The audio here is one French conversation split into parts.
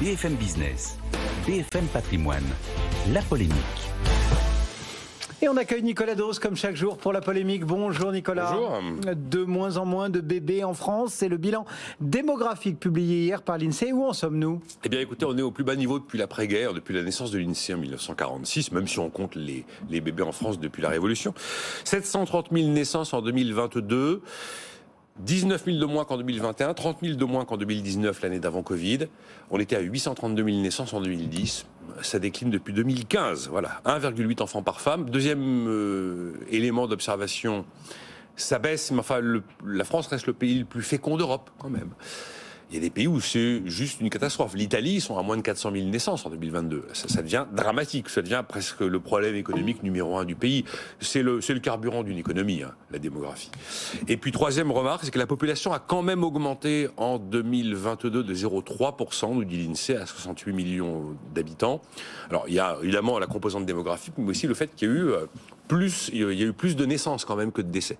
BFM Business, BFM Patrimoine, la polémique. Et on accueille Nicolas Dos comme chaque jour pour la polémique. Bonjour Nicolas. Bonjour. De moins en moins de bébés en France, c'est le bilan démographique publié hier par l'INSEE. Où en sommes-nous ? Eh bien écoutez, on est au plus bas niveau depuis l'après-guerre, depuis la naissance de l'INSEE en 1946, même si on compte les bébés en France depuis la Révolution. 730 000 naissances en 2022, 19 000 de moins qu'en 2021, 30 000 de moins qu'en 2019, l'année d'avant Covid. On était à 832 000 naissances en 2010. Ça décline depuis 2015. Voilà, 1,8 enfants par femme. Deuxième élément d'observation, ça baisse, mais enfin, la France reste le pays le plus fécond d'Europe, quand même. Il y a des pays où c'est juste une catastrophe. L'Italie, ils sont à moins de 400 000 naissances en 2022. Ça devient dramatique. Ça devient presque le problème économique numéro 1 du pays. C'est le carburant d'une économie, hein, la démographie. Et puis, troisième remarque, c'est que la population a quand même augmenté en 2022 de 0,3%, nous dit l'INSEE, à 68 millions d'habitants. Alors, il y a évidemment la composante démographique, mais aussi le fait qu'il y a eu plus de naissances quand même que de décès.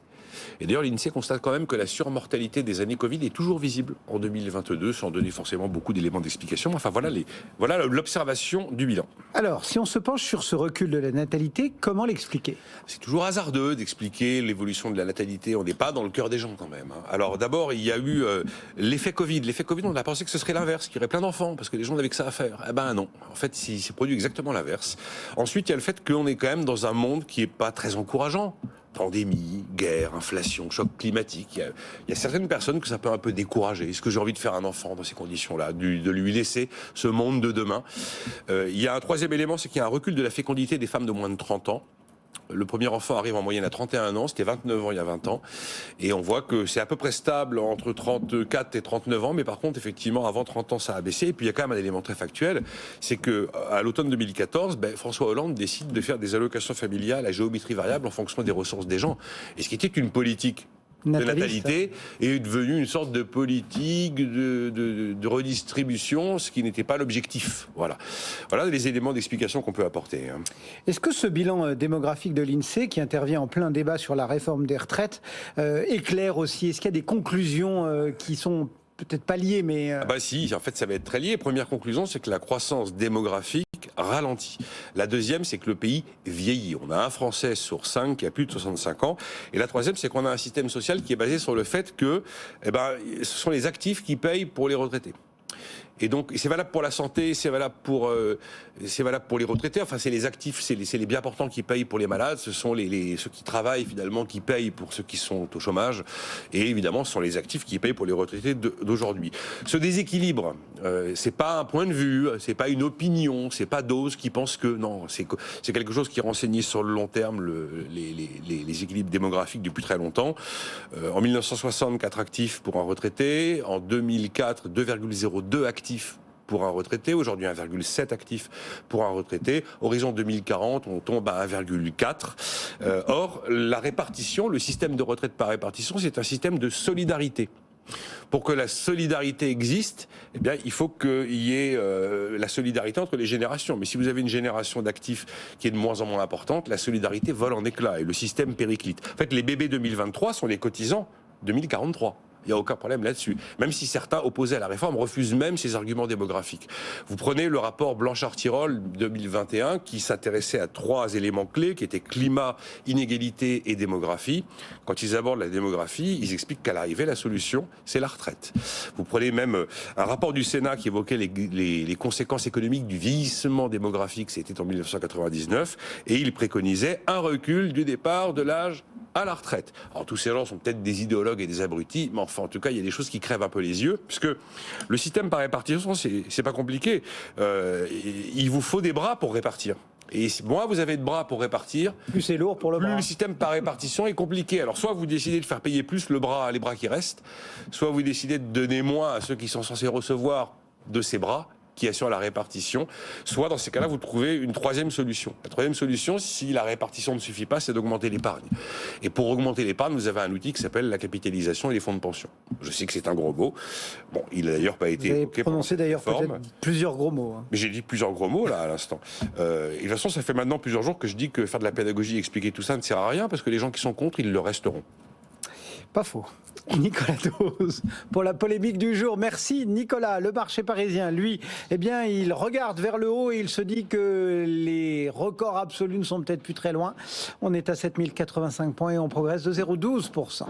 Et d'ailleurs, l'INSEE constate quand même que la surmortalité des années Covid est toujours visible en 2022, sans donner forcément beaucoup d'éléments d'explication. Enfin, voilà l'observation du bilan. Alors, si on se penche sur ce recul de la natalité, comment l'expliquer ? C'est toujours hasardeux d'expliquer l'évolution de la natalité. On n'est pas dans le cœur des gens quand même. Alors d'abord, il y a eu l'effet Covid. L'effet Covid, on a pensé que ce serait l'inverse, qu'il y aurait plein d'enfants, parce que les gens n'avaient que ça à faire. Eh ben non. En fait, il s'est produit exactement l'inverse. Ensuite, il y a le fait qu'on est quand même dans un monde qui n'est pas très encourageant. Pandémie, guerre, inflation, choc climatique. Il y a certaines personnes que ça peut un peu décourager. Est-ce que j'ai envie de faire un enfant dans ces conditions-là, de lui laisser ce monde de demain ? Il y a un troisième élément, c'est qu'il y a un recul de la fécondité des femmes de moins de 30 ans. Le premier enfant arrive en moyenne à 31 ans, c'était 29 ans il y a 20 ans. Et on voit que c'est à peu près stable entre 34 et 39 ans, mais par contre, effectivement, avant 30 ans, ça a baissé. Et puis il y a quand même un élément très factuel, c'est que à l'automne 2014, François Hollande décide de faire des allocations familiales à géométrie variable en fonction des ressources des gens. Et ce qui était une politique de natalité est devenu une sorte de politique de redistribution, ce qui n'était pas l'objectif. Voilà les éléments d'explication qu'on peut apporter. Est-ce que ce bilan démographique de l'INSEE, qui intervient en plein débat sur la réforme des retraites, éclaire aussi ? Est-ce qu'il y a des conclusions qui sont peut-être pas liées, mais... Si, en fait, ça va être très lié. Première conclusion, c'est que la croissance démographique ralentit. La deuxième, c'est que le pays vieillit. On a un Français sur 5 qui a plus de 65 ans. Et la troisième, c'est qu'on a un système social qui est basé sur le fait que ce sont les actifs qui payent pour les retraités. Et donc, c'est valable pour la santé, c'est valable pour les retraités. Enfin, c'est les actifs, c'est les bien portants qui payent pour les malades. Ce sont ceux qui travaillent finalement qui payent pour ceux qui sont au chômage. Et évidemment, ce sont les actifs qui payent pour les retraités d'aujourd'hui. Ce déséquilibre, c'est pas un point de vue, c'est pas une opinion, c'est pas Dose qui pense que non. C'est quelque chose qui est renseigné sur le long terme, les équilibres démographiques depuis très longtemps. En 1960, 4 actifs pour un retraité. En 2004, 2,02 actifs pour un retraité, aujourd'hui 1,7 actifs pour un retraité. Horizon 2040, on tombe à 1,4. Or, la répartition, le système de retraite par répartition, c'est un système de solidarité. Pour que la solidarité existe, il faut qu'il y ait la solidarité entre les générations. Mais si vous avez une génération d'actifs qui est de moins en moins importante, la solidarité vole en éclats et le système périclite. En fait, les bébés 2023 sont les cotisants 2043. Il n'y a aucun problème là-dessus. Même si certains opposés à la réforme refusent même ces arguments démographiques. Vous prenez le rapport Blanchard-Tirole 2021 qui s'intéressait à 3 éléments clés qui étaient climat, inégalité et démographie. Quand ils abordent la démographie, ils expliquent qu'à l'arrivée, la solution, c'est la retraite. Vous prenez même un rapport du Sénat qui évoquait les conséquences économiques du vieillissement démographique, c'était en 1999, et il préconisait un recul du départ de l'âge à la retraite. Alors tous ces gens sont peut-être des idéologues et des abrutis, mais enfin en tout cas il y a des choses qui crèvent un peu les yeux, puisque le système par répartition c'est pas compliqué. Il vous faut des bras pour répartir. Et moins vous avez de bras pour répartir, plus c'est lourd pour le bras. Plus le système par répartition est compliqué. Alors soit vous décidez de faire payer plus les bras qui restent, soit vous décidez de donner moins à ceux qui sont censés recevoir de ces bras qui assure la répartition, soit dans ces cas-là, vous trouvez une troisième solution. La troisième solution, si la répartition ne suffit pas, c'est d'augmenter l'épargne. Et pour augmenter l'épargne, vous avez un outil qui s'appelle la capitalisation et les fonds de pension. Je sais que c'est un gros mot. Bon, il n'a d'ailleurs pas été évoqué. Vous avez prononcé d'ailleurs peut-être plusieurs gros mots. Mais j'ai dit plusieurs gros mots, là, à l'instant. Et de toute façon, ça fait maintenant plusieurs jours que je dis que faire de la pédagogie et expliquer tout ça ne sert à rien, parce que les gens qui sont contre, ils le resteront. Pas faux. Nicolas Dose pour la polémique du jour. Merci Nicolas. Le marché parisien, lui, eh bien, il regarde vers le haut et il se dit que les records absolus ne sont peut-être plus très loin. On est à 7085 points et on progresse de 0,12%.